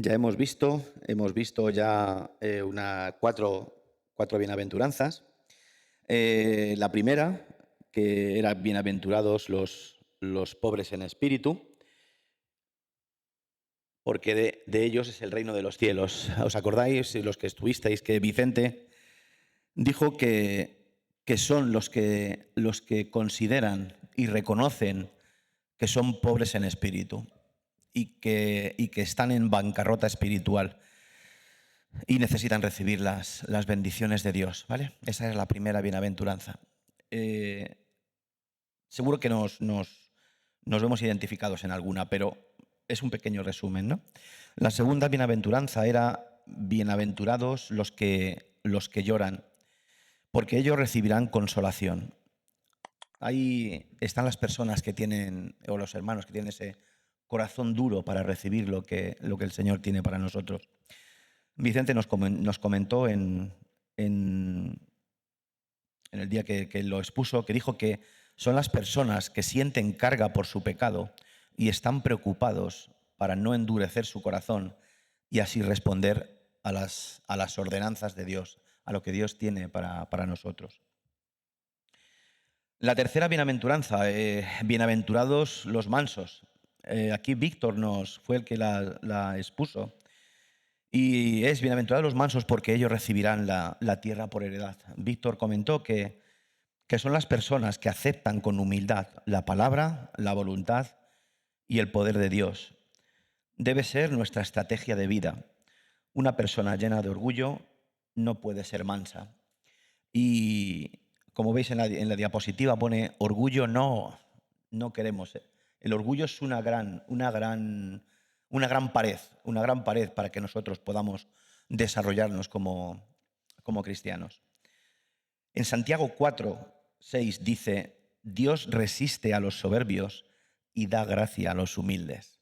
Ya hemos visto ya cuatro bienaventuranzas. La primera, que era bienaventurados los pobres en espíritu, porque de ellos es el reino de los cielos. ¿Os acordáis, los que estuvisteis, que Vicente dijo que son los que consideran y reconocen que son pobres en espíritu y que están en bancarrota espiritual y necesitan recibir las bendiciones de Dios, ¿vale? Esa es la primera bienaventuranza. Seguro que nos vemos identificados en alguna, pero es un pequeño resumen, ¿no? La segunda bienaventuranza era bienaventurados los que lloran, porque ellos recibirán consolación. Ahí están las personas que tienen, o los hermanos que tienen ese corazón duro para recibir lo que el Señor tiene para nosotros. Vicente nos comentó en el día que lo expuso, que dijo que son las personas que sienten carga por su pecado y están preocupados para no endurecer su corazón y así responder a las ordenanzas de Dios, a lo que Dios tiene para nosotros. La tercera bienaventuranza, bienaventurados los mansos. Aquí Víctor fue el que la expuso. Y es bienaventurados los mansos porque ellos recibirán la tierra por heredad. Víctor comentó que son las personas que aceptan con humildad la palabra, la voluntad y el poder de Dios. Debe ser nuestra estrategia de vida. Una persona llena de orgullo no puede ser mansa. Y como veis en la diapositiva pone orgullo no queremos. El orgullo es una gran pared para que nosotros podamos desarrollarnos como cristianos. En Santiago 4:6 dice: Dios resiste a los soberbios y da gracia a los humildes.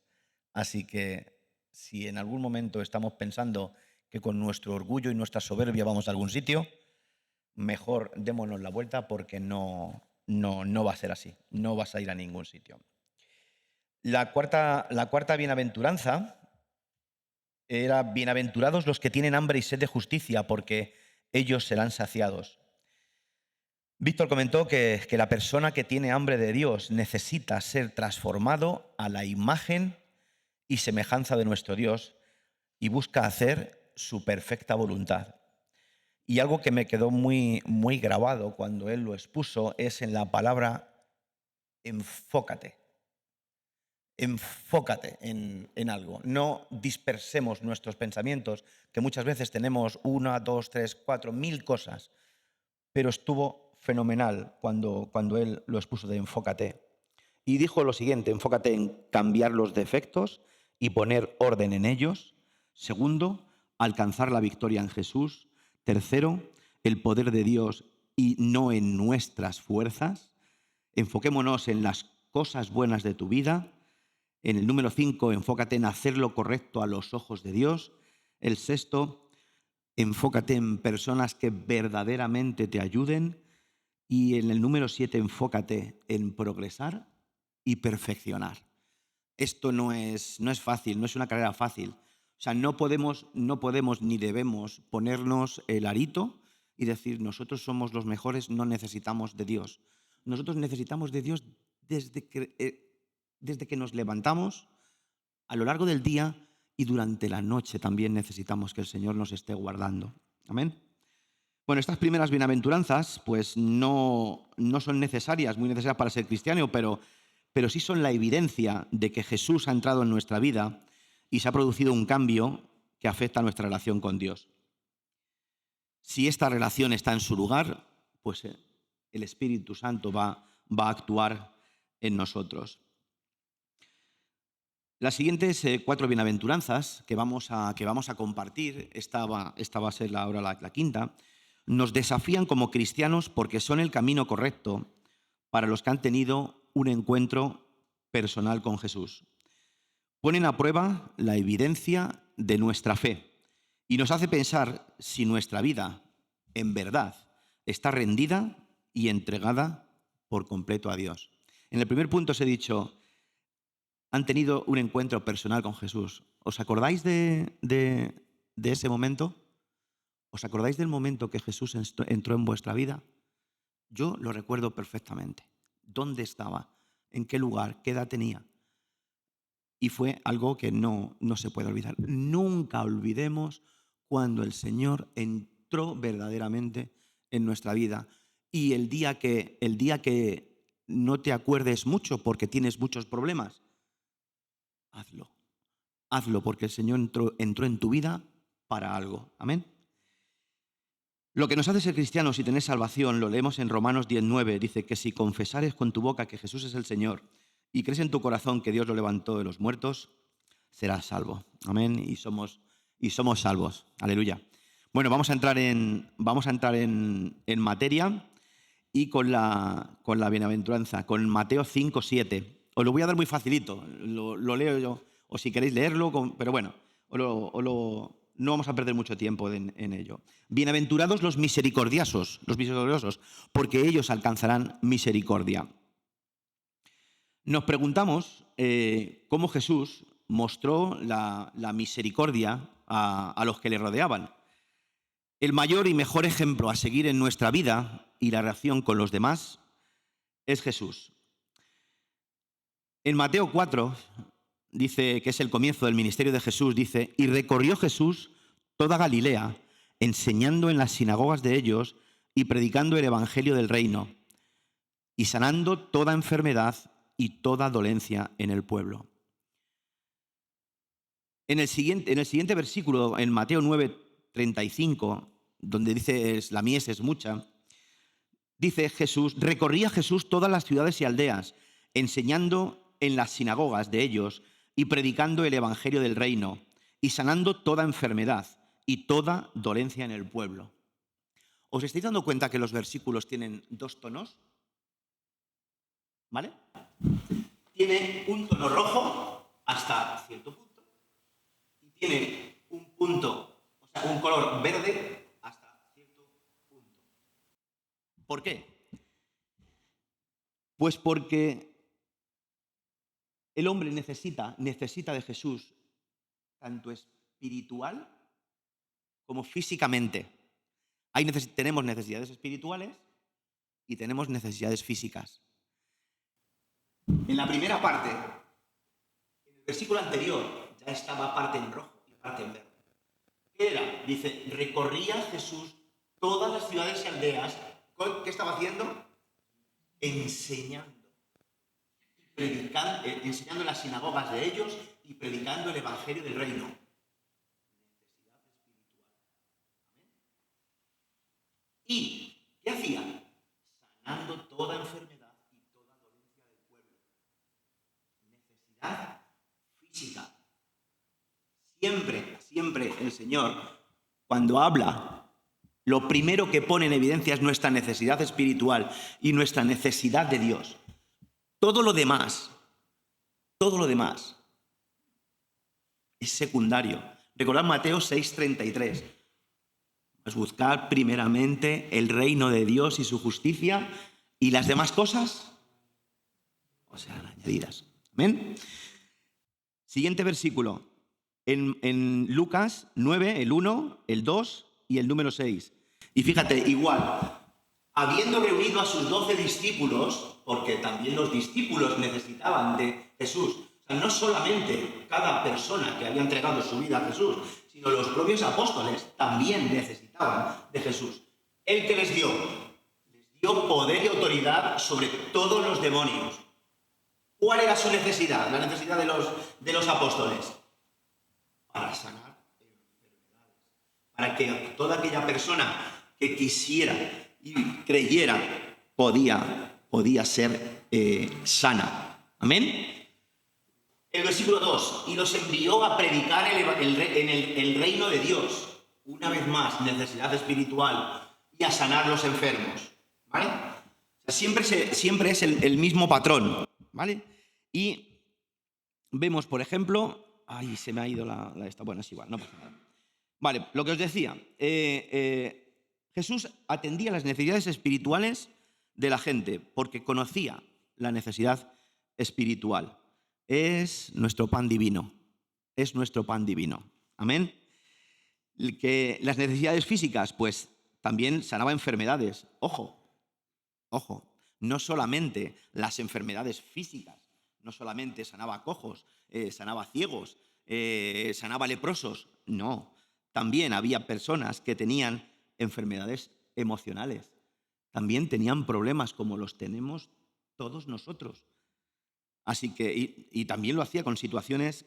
Así que si en algún momento estamos pensando que con nuestro orgullo y nuestra soberbia vamos a algún sitio, mejor démonos la vuelta porque no va a ser así. No vas a ir a ningún sitio. La cuarta bienaventuranza era: bienaventurados los que tienen hambre y sed de justicia, porque ellos serán saciados. Víctor comentó que la persona que tiene hambre de Dios necesita ser transformado a la imagen y semejanza de nuestro Dios y busca hacer su perfecta voluntad. Y algo que me quedó muy grabado cuando él lo expuso es en la palabra enfócate. Enfócate en algo. No dispersemos nuestros pensamientos, que muchas veces tenemos 1, 2, 3, 4, 1000 cosas, pero estuvo fenomenal cuando él lo expuso de enfócate. Y dijo lo siguiente: enfócate en cambiar los defectos y poner orden en ellos. Segundo, alcanzar la victoria en Jesús. Tercero, el poder de Dios y no en nuestras fuerzas. Enfoquémonos en las cosas buenas de tu vida. En el número 5, enfócate en hacer lo correcto a los ojos de Dios. El sexto, enfócate en personas que verdaderamente te ayuden. Y en el número 7, enfócate en progresar y perfeccionar. Esto no es fácil, no es una carrera fácil. O sea, no podemos ni debemos ponernos el arito y decir nosotros somos los mejores, no necesitamos de Dios. Nosotros necesitamos de Dios desde que nos levantamos, a lo largo del día y durante la noche también necesitamos que el Señor nos esté guardando. Amén. Bueno, estas primeras bienaventuranzas pues no son necesarias, muy necesarias para ser cristiano, pero sí son la evidencia de que Jesús ha entrado en nuestra vida y se ha producido un cambio que afecta a nuestra relación con Dios. Si esta relación está en su lugar, pues el Espíritu Santo va a actuar en nosotros. Las siguientes 4 bienaventuranzas que vamos a compartir, esta va a ser ahora la quinta, nos desafían como cristianos porque son el camino correcto para los que han tenido un encuentro personal con Jesús. Ponen a prueba la evidencia de nuestra fe y nos hace pensar si nuestra vida, en verdad, está rendida y entregada por completo a Dios. En el primer punto os he dicho: han tenido un encuentro personal con Jesús, ¿os acordáis de ese momento? ¿Os acordáis del momento que Jesús entró en vuestra vida? Yo lo recuerdo perfectamente. ¿Dónde estaba? ¿En qué lugar? ¿Qué edad tenía? Y fue algo que no se puede olvidar. Nunca olvidemos cuando el Señor entró verdaderamente en nuestra vida. Y el día que no te acuerdes mucho porque tienes muchos problemas, hazlo. Hazlo porque el Señor entró en tu vida para algo. Amén. Lo que nos hace ser cristianos y tener salvación, lo leemos en Romanos 10:9, dice que si confesares con tu boca que Jesús es el Señor y crees en tu corazón que Dios lo levantó de los muertos, serás salvo. Amén. Y somos salvos. Aleluya. Bueno, vamos a entrar en materia y con la bienaventuranza, con Mateo 5:7. Os lo voy a dar muy facilito, lo leo yo, o si queréis leerlo, pero bueno, no vamos a perder mucho tiempo en ello. Bienaventurados los misericordiosos, porque ellos alcanzarán misericordia. Nos preguntamos cómo Jesús mostró la misericordia a los que le rodeaban. El mayor y mejor ejemplo a seguir en nuestra vida y la relación con los demás es Jesús. En Mateo 4, dice que es el comienzo del ministerio de Jesús, dice, y recorrió Jesús toda Galilea, enseñando en las sinagogas de ellos y predicando el evangelio del reino, y sanando toda enfermedad y toda dolencia en el pueblo. En el siguiente versículo, en Mateo 9:35, donde dice la mies es mucha, dice Jesús, recorría Jesús todas las ciudades y aldeas, enseñando en las sinagogas de ellos y predicando el evangelio del reino y sanando toda enfermedad y toda dolencia en el pueblo. ¿Os estáis dando cuenta que los versículos tienen dos tonos? ¿Vale? Tiene un tono rojo hasta cierto punto y tiene un punto, o sea, un color verde hasta cierto punto. ¿Por qué? Pues porque el hombre necesita de Jesús tanto espiritual como físicamente. Tenemos necesidades espirituales y tenemos necesidades físicas. En la primera parte, en el versículo anterior, ya estaba parte en rojo y parte en verde. ¿Qué era? Dice, recorría Jesús todas las ciudades y aldeas. ¿Qué estaba haciendo? Enseñando. Enseñando en las sinagogas de ellos y predicando el evangelio del reino. Necesidad espiritual. ¿Amén? ¿Y qué hacía? Sanando toda enfermedad y toda dolencia del pueblo. Necesidad física. Siempre el Señor, cuando habla, lo primero que pone en evidencia es nuestra necesidad espiritual y nuestra necesidad de Dios. Todo lo demás es secundario. Recordad Mateo 6:33. Pues buscar primeramente el reino de Dios y su justicia y las demás cosas os serán añadidas. ¿Amén? Siguiente versículo. En Lucas 9, el 1, el 2 y el número 6. Y fíjate, igual, habiendo reunido a sus 12 discípulos, porque también los discípulos necesitaban de Jesús, o sea, no solamente cada persona que había entregado su vida a Jesús, sino los propios apóstoles también necesitaban de Jesús. ¿El que les dio? Les dio poder y autoridad sobre todos los demonios. ¿Cuál era su necesidad? La necesidad de los apóstoles. Para sanar enfermedades. Para que toda aquella persona que quisiera y creyera podía ser sana. ¿Amén? El versículo 2. Y los envió a predicar el reino de Dios. Una vez más, necesidad espiritual. Y a sanar los enfermos. ¿Vale? O sea, siempre es el mismo patrón. ¿Vale? Y vemos, por ejemplo... Ay, se me ha ido esta. Bueno, es igual, no pasa nada. Vale, lo que os decía. Jesús atendía las necesidades espirituales de la gente porque conocía la necesidad espiritual. es nuestro pan divino. Es nuestro pan divino. Amén. Que las necesidades físicas, pues también sanaba enfermedades. Ojo, ojo, no solamente las enfermedades físicas, no solamente sanaba cojos, sanaba ciegos, sanaba leprosos, no. También había personas que tenían enfermedades emocionales, también tenían problemas como los tenemos todos nosotros. Así que, y también lo hacía con situaciones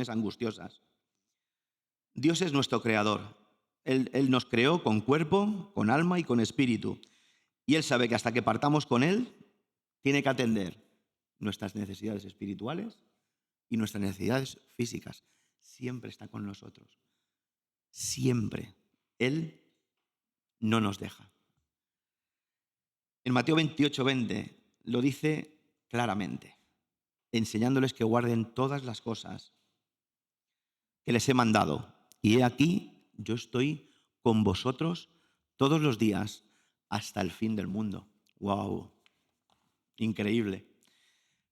angustiosas. Dios es nuestro creador. Él nos creó con cuerpo, con alma y con espíritu. Y Él sabe que hasta que partamos con Él, tiene que atender nuestras necesidades espirituales y nuestras necesidades físicas. Siempre está con nosotros. Siempre. Él no nos deja. En Mateo 28:20 lo dice claramente, enseñándoles que guarden todas las cosas que les he mandado. Y he aquí, yo estoy con vosotros todos los días hasta el fin del mundo. ¡Wow! Increíble.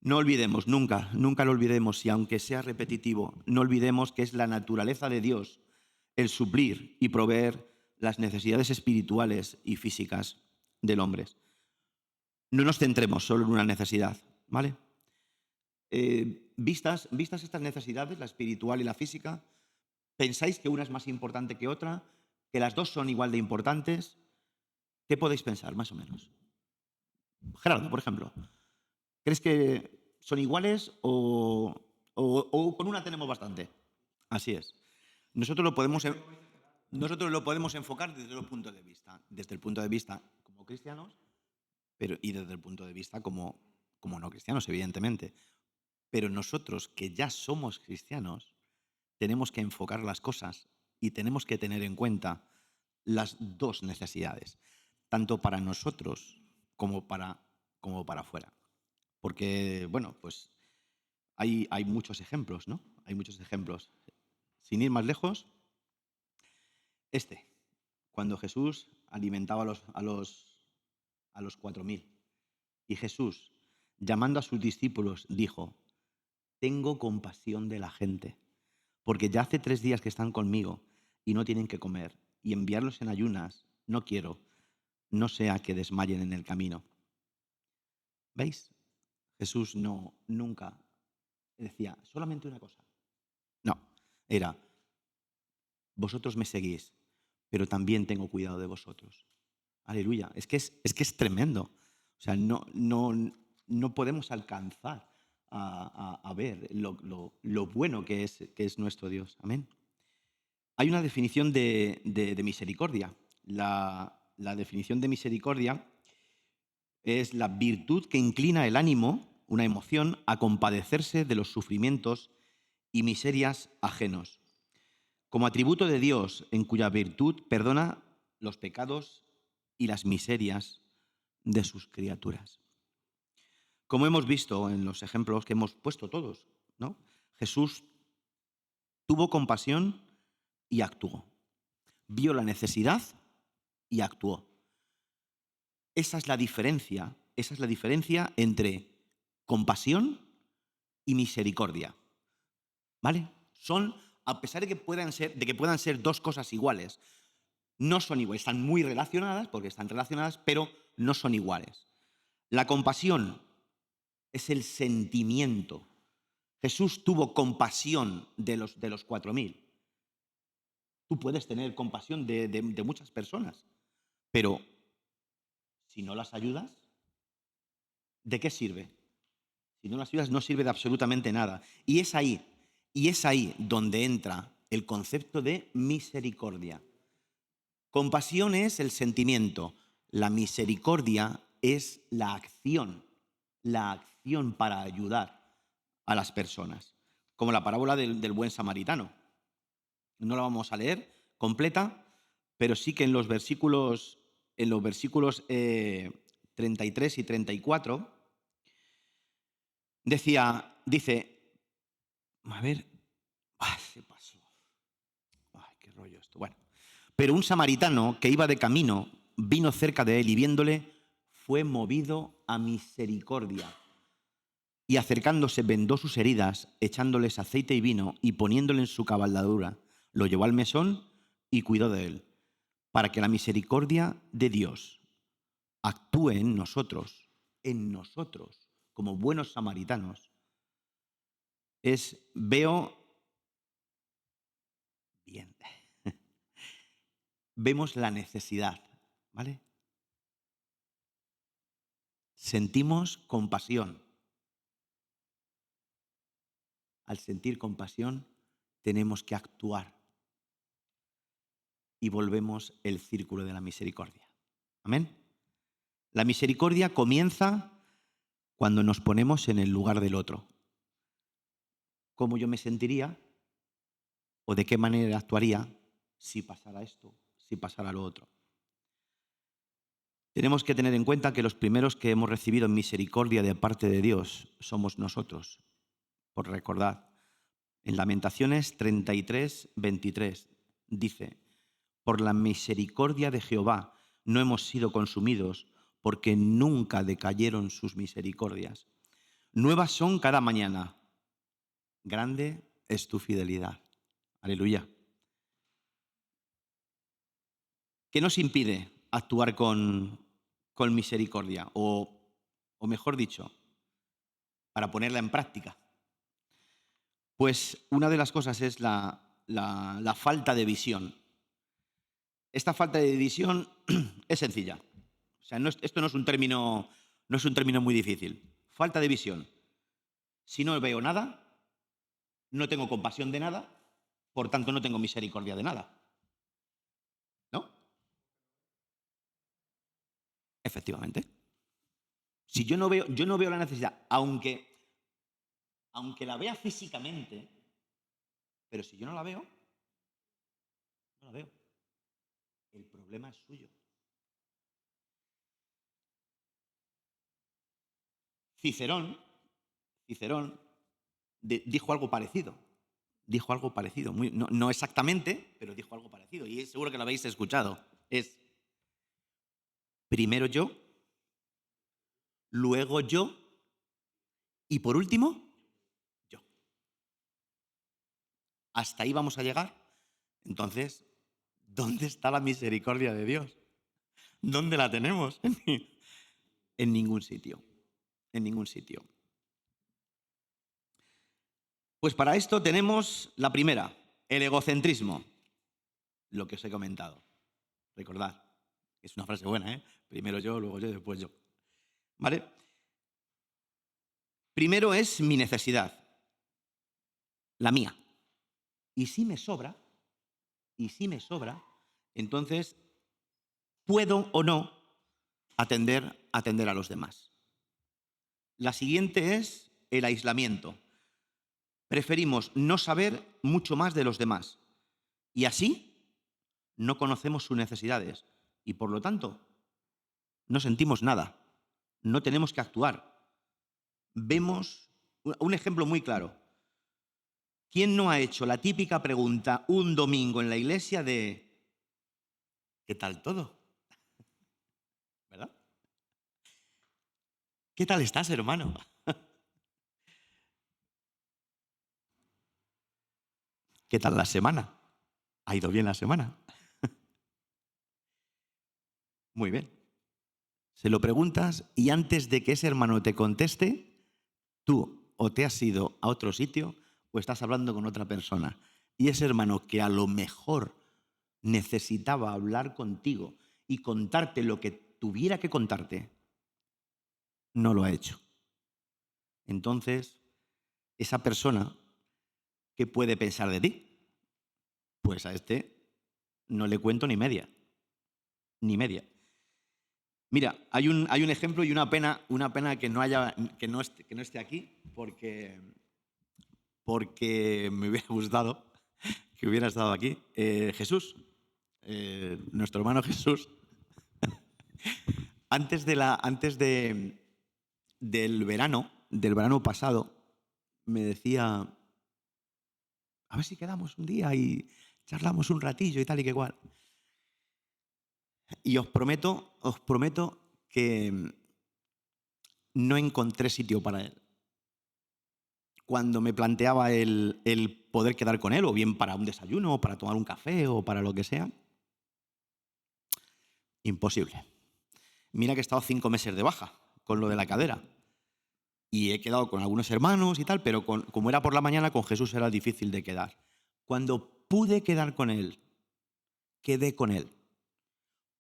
No olvidemos, nunca lo olvidemos, y aunque sea repetitivo, no olvidemos que es la naturaleza de Dios el suplir y proveer las necesidades espirituales y físicas del hombre. No nos centremos solo en una necesidad, ¿vale? Vistas estas necesidades, la espiritual y la física, ¿pensáis que una es más importante que otra? ¿Que las dos son igual de importantes? ¿Qué podéis pensar, más o menos? Gerardo, por ejemplo, ¿crees que son iguales o con una tenemos bastante? Así es. Nosotros lo podemos, nosotros lo podemos enfocar desde dos puntos de vista. Desde el punto de vista como cristianos, y desde el punto de vista como no cristianos, evidentemente. Pero nosotros, que ya somos cristianos, tenemos que enfocar las cosas y tenemos que tener en cuenta las dos necesidades, tanto para nosotros como para afuera. Porque, bueno, pues hay muchos ejemplos, ¿no? Hay muchos ejemplos. Sin ir más lejos, cuando Jesús alimentaba a los 4.000, y Jesús, llamando a sus discípulos, dijo: tengo compasión de la gente, porque ya hace 3 días que están conmigo y no tienen que comer, y enviarlos en ayunas no quiero, no sea que desmayen en el camino. ¿Veis? Jesús nunca decía solamente una cosa. No, era: vosotros me seguís, pero también tengo cuidado de vosotros. Aleluya. Es que es tremendo. O sea, no podemos alcanzar a ver lo bueno que es nuestro Dios. Amén. Hay una definición de misericordia. La definición de misericordia es la virtud que inclina el ánimo, una emoción, a compadecerse de los sufrimientos y miserias ajenos, como atributo de Dios, en cuya virtud perdona los pecados y las miserias de sus criaturas. Como hemos visto en los ejemplos que hemos puesto todos, ¿no? Jesús tuvo compasión y actuó. Vio la necesidad y actuó. Esa es la diferencia entre compasión y misericordia. ¿Vale? Son, a pesar de que puedan ser dos cosas iguales, no son iguales. Están muy relacionadas, porque están relacionadas, pero no son iguales. La compasión es el sentimiento. Jesús tuvo compasión de los 4.000. Tú puedes tener compasión de muchas personas, pero si no las ayudas, ¿de qué sirve? Si no las ayudas, no sirve de absolutamente nada. Y es ahí donde entra el concepto de misericordia. Compasión es el sentimiento, la misericordia es la acción para ayudar a las personas. Como la parábola del buen samaritano. No la vamos a leer completa, pero sí que en los versículos 33 y 34 dice, a ver, se pasó. Ay, qué rollo esto. Bueno, pero un samaritano que iba de camino vino cerca de él y viéndole fue movido a misericordia. Y acercándose vendó sus heridas, echándoles aceite y vino, y poniéndole en su cabalgadura, lo llevó al mesón y cuidó de él, para que la misericordia de Dios actúe en nosotros, como buenos samaritanos. Veo bien, vemos la necesidad, ¿vale? Sentimos compasión. Al sentir compasión, tenemos que actuar y volvemos el círculo de la misericordia. Amén. La misericordia comienza cuando nos ponemos en el lugar del otro. ¿Cómo yo me sentiría o de qué manera actuaría si pasara esto, si pasara lo otro? Tenemos que tener en cuenta que los primeros que hemos recibido misericordia de parte de Dios somos nosotros. Por recordar, en Lamentaciones 33, 23 dice: por la misericordia de Jehová no hemos sido consumidos, porque nunca decayeron sus misericordias. Nuevas son cada mañana. Grande es tu fidelidad. Aleluya. ¿Qué nos impide actuar con misericordia? O mejor dicho, para ponerla en práctica. Pues una de las cosas es la falta de visión. Esta falta de visión es sencilla. O sea, esto no es un término muy difícil. Falta de visión. Si no veo nada, no tengo compasión de nada, por tanto no tengo misericordia de nada. ¿No? Efectivamente. Si yo no veo la necesidad, aunque la vea físicamente, pero si yo no la veo, no la veo. El problema es suyo. Cicerón dijo algo parecido. No exactamente, pero dijo algo parecido. Y seguro que lo habéis escuchado. Es primero yo, luego yo y por último yo. ¿Hasta ahí vamos a llegar? Entonces, ¿dónde está la misericordia de Dios? ¿Dónde la tenemos? En ningún sitio. En ningún sitio. Pues para esto tenemos la primera, el egocentrismo. Lo que os he comentado. Recordad, es una frase buena, ¿eh? Primero yo, luego yo, después yo. ¿Vale? Primero es mi necesidad, la mía. Y si me sobra, entonces puedo o no atender a los demás. La siguiente es el aislamiento. Preferimos no saber mucho más de los demás y así no conocemos sus necesidades y por lo tanto no sentimos nada, no tenemos que actuar. Vemos un ejemplo muy claro. ¿Quién no ha hecho la típica pregunta un domingo en la iglesia de ¿qué tal todo? ¿Verdad? ¿Qué tal estás, hermano? ¿Qué tal la semana? ¿Ha ido bien la semana? Muy bien. Se lo preguntas y antes de que ese hermano te conteste, tú o te has ido a otro sitio o estás hablando con otra persona. Y ese hermano que a lo mejor necesitaba hablar contigo y contarte lo que tuviera que contarte, no lo ha hecho. Entonces, esa persona, ¿qué puede pensar de ti? Pues a este no le cuento ni media. Ni media. Mira, hay un ejemplo y una pena que no esté aquí, porque me hubiera gustado que hubiera estado aquí. Jesús, nuestro hermano Jesús, antes del verano pasado, me decía, a ver si quedamos un día y charlamos un ratillo y tal y que igual. Y os prometo que no encontré sitio para él. cuando me planteaba el poder quedar con él, o bien para un desayuno, o para tomar un café, o para lo que sea, imposible. Mira que he estado 5 meses de baja con lo de la cadera. Y he quedado con algunos hermanos y tal, pero como era por la mañana, con Jesús era difícil de quedar. Cuando pude quedar con él, quedé con él.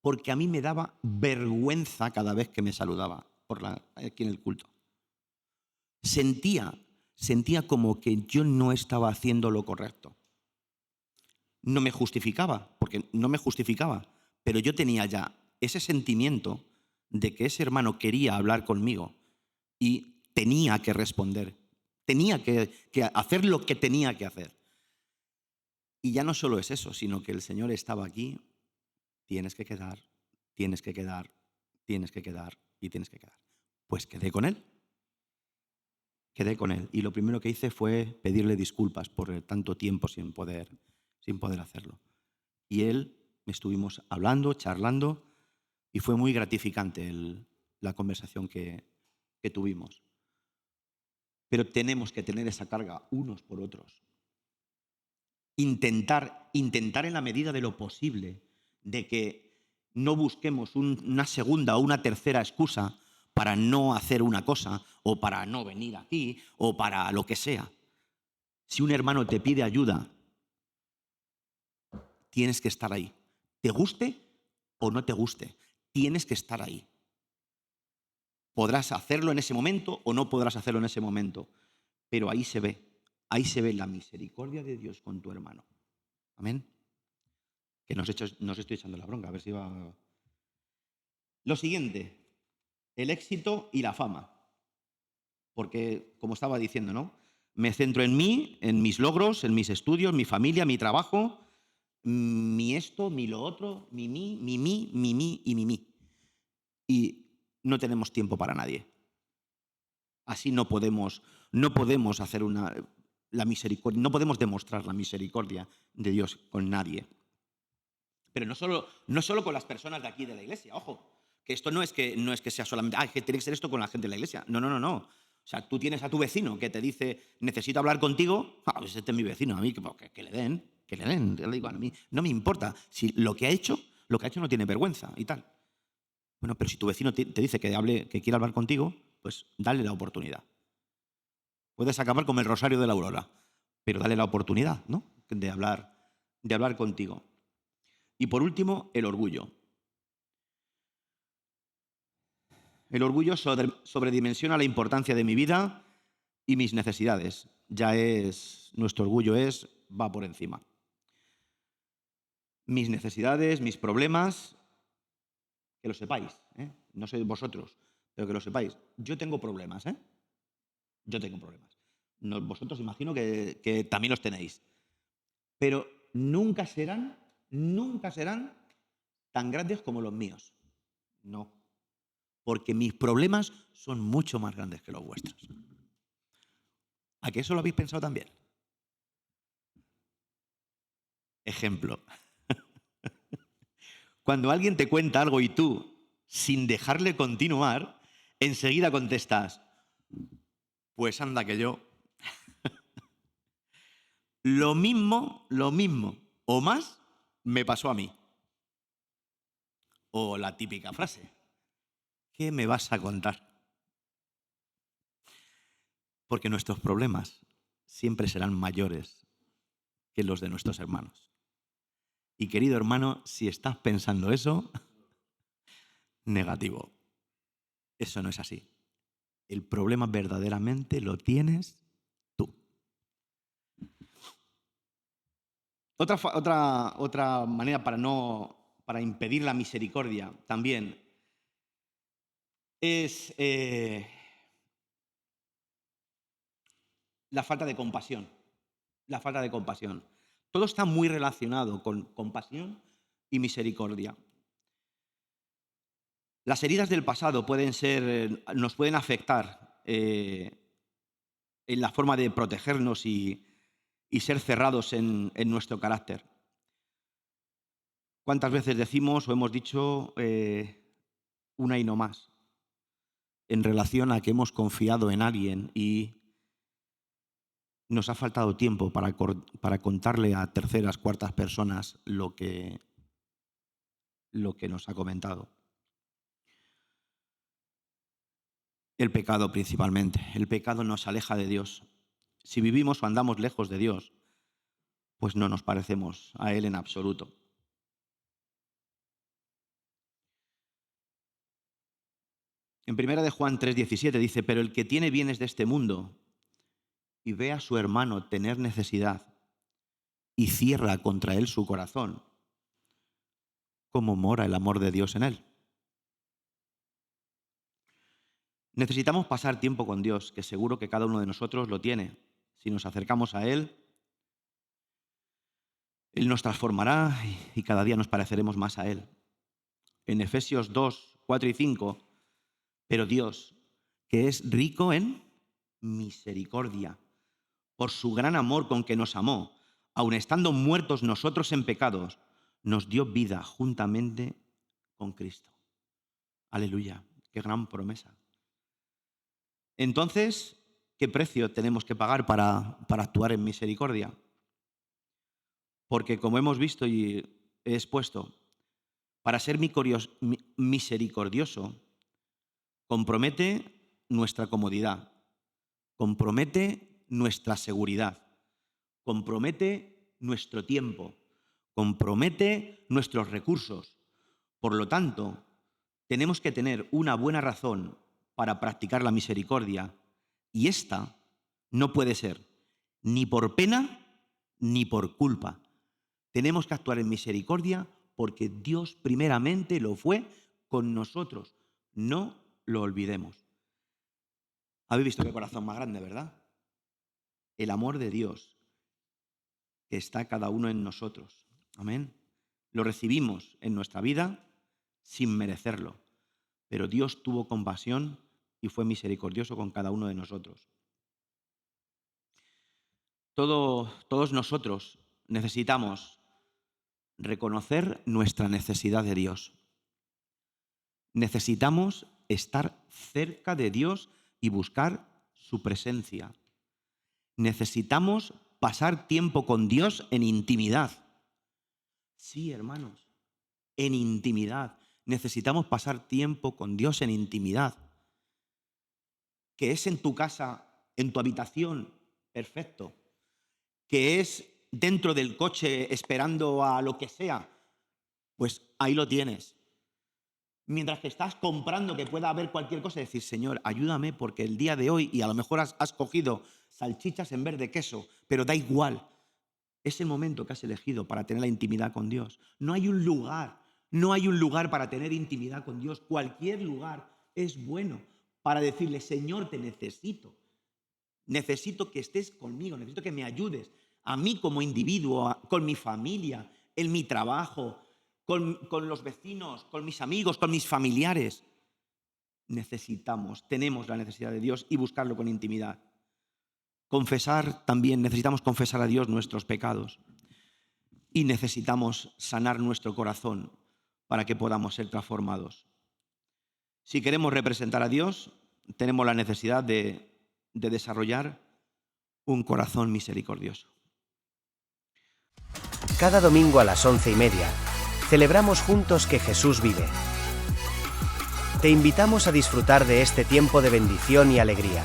Porque a mí me daba vergüenza cada vez que me saludaba aquí en el culto. Sentía como que yo no estaba haciendo lo correcto. No me justificaba, porque no me justificaba, pero yo tenía ya ese sentimiento de que ese hermano quería hablar conmigo y tenía que responder, tenía que hacer lo que tenía que hacer. Y ya no solo es eso, sino que el Señor estaba aquí, tienes que quedar, tienes que quedar, tienes que quedar y tienes que quedar. Pues quedé con él. Quedé con él. Y lo primero que hice fue pedirle disculpas por tanto tiempo sin poder hacerlo. Y él, estuvimos hablando, charlando, y fue muy gratificante la conversación que tuvimos. Pero tenemos que tener esa carga unos por otros. Intentar en la medida de lo posible de que no busquemos una segunda o una tercera excusa para no hacer una cosa, o para no venir aquí, o para lo que sea. Si un hermano te pide ayuda, tienes que estar ahí. Te guste o no te guste, tienes que estar ahí. Podrás hacerlo en ese momento o no podrás hacerlo en ese momento, pero ahí se ve la misericordia de Dios con tu hermano. Amén. Que no os estoy echando la bronca, a ver si va. Lo siguiente, el éxito y la fama. Porque, como estaba diciendo, ¿no? Me centro en mí, en mis logros, en mis estudios, mi familia, mi trabajo, mi esto, mi lo otro, mi mí y mi mí. Y no tenemos tiempo para nadie. Así no podemos hacer la misericordia, no podemos demostrar la misericordia de Dios con nadie. Pero no solo con las personas de aquí de la iglesia, ojo, que esto no es que sea solamente, que tiene que ser esto con la gente de la iglesia. No. O sea, tú tienes a tu vecino que te dice, necesito hablar contigo, pues este es mi vecino, a mí que le den. Yo le digo, a mí no me importa. Si lo que ha hecho no tiene vergüenza y tal. Bueno, pero si tu vecino te dice que quiere hablar contigo, pues dale la oportunidad. Puedes acabar como el rosario de la aurora, pero dale la oportunidad, ¿no? de hablar contigo. Y por último, el orgullo. El orgullo sobredimensiona la importancia de mi vida y mis necesidades. Nuestro orgullo va por encima. Mis necesidades, mis problemas, que lo sepáis, no sé vosotros, pero que lo sepáis. Yo tengo problemas, Yo tengo problemas. Vosotros imagino que también los tenéis. Pero nunca serán tan grandes como los míos. No. Porque mis problemas son mucho más grandes que los vuestros. ¿A qué eso lo habéis pensado también? Ejemplo. Cuando alguien te cuenta algo y tú, sin dejarle continuar, enseguida contestas, pues anda que yo. Lo mismo, o más, me pasó a mí. O la típica frase, ¿qué me vas a contar? Porque nuestros problemas siempre serán mayores que los de nuestros hermanos. Y querido hermano, si estás pensando eso, negativo. Eso no es así. El problema verdaderamente lo tienes tú. Otra manera para impedir la misericordia también es la falta de compasión. La falta de compasión. Todo está muy relacionado con compasión y misericordia. Las heridas del pasado nos pueden afectar en la forma de protegernos y ser cerrados en nuestro carácter. ¿Cuántas veces decimos o hemos dicho una y no más en relación a que hemos confiado en alguien y nos ha faltado tiempo para contarle a terceras, cuartas personas lo que nos ha comentado. El pecado principalmente. El pecado nos aleja de Dios. Si vivimos o andamos lejos de Dios, pues no nos parecemos a Él en absoluto. En 1 de Juan 3:17 dice, pero el que tiene bienes de este mundo y ve a su hermano tener necesidad y cierra contra él su corazón, ¿cómo mora el amor de Dios en él? Necesitamos pasar tiempo con Dios, que seguro que cada uno de nosotros lo tiene. Si nos acercamos a Él, Él nos transformará y cada día nos pareceremos más a Él. En Efesios 2, 4 y 5, pero Dios, que es rico en misericordia, por su gran amor con que nos amó, aun estando muertos nosotros en pecados, nos dio vida juntamente con Cristo. Aleluya, qué gran promesa. Entonces, ¿qué precio tenemos que pagar para actuar en misericordia? Porque como hemos visto y he expuesto, para ser misericordioso compromete nuestra comodidad, compromete nuestra seguridad, compromete nuestro tiempo, compromete nuestros recursos. Por lo tanto, tenemos que tener una buena razón para practicar la misericordia, y esta no puede ser ni por pena ni por culpa. Tenemos que actuar en misericordia porque Dios primeramente lo fue con nosotros. No lo olvidemos. Habéis visto qué corazón más grande, ¿verdad? El amor de Dios que está cada uno en nosotros. Amén. Lo recibimos en nuestra vida sin merecerlo, pero Dios tuvo compasión y fue misericordioso con cada uno de nosotros. Todos nosotros necesitamos reconocer nuestra necesidad de Dios. Necesitamos estar cerca de Dios y buscar su presencia. Necesitamos pasar tiempo con Dios en intimidad. Sí, hermanos, en intimidad. Necesitamos pasar tiempo con Dios en intimidad. Que es en tu casa, en tu habitación, perfecto. Que es dentro del coche esperando a lo que sea, pues ahí lo tienes. Mientras que estás comprando, que pueda haber cualquier cosa, decir, Señor, ayúdame porque el día de hoy, y a lo mejor has cogido salchichas en vez de queso, pero da igual. Es el momento que has elegido para tener la intimidad con Dios. No hay un lugar para tener intimidad con Dios. Cualquier lugar es bueno para decirle, Señor, te necesito. Necesito que estés conmigo, necesito que me ayudes. A mí como individuo, con mi familia, en mi trabajo, con los vecinos, con mis amigos, con mis familiares. Tenemos la necesidad de Dios y buscarlo con intimidad. Necesitamos confesar a Dios nuestros pecados y necesitamos sanar nuestro corazón para que podamos ser transformados. Si queremos representar a Dios, tenemos la necesidad de desarrollar un corazón misericordioso. Cada domingo a las 11:30 celebramos juntos que Jesús vive. Te invitamos a disfrutar de este tiempo de bendición y alegría.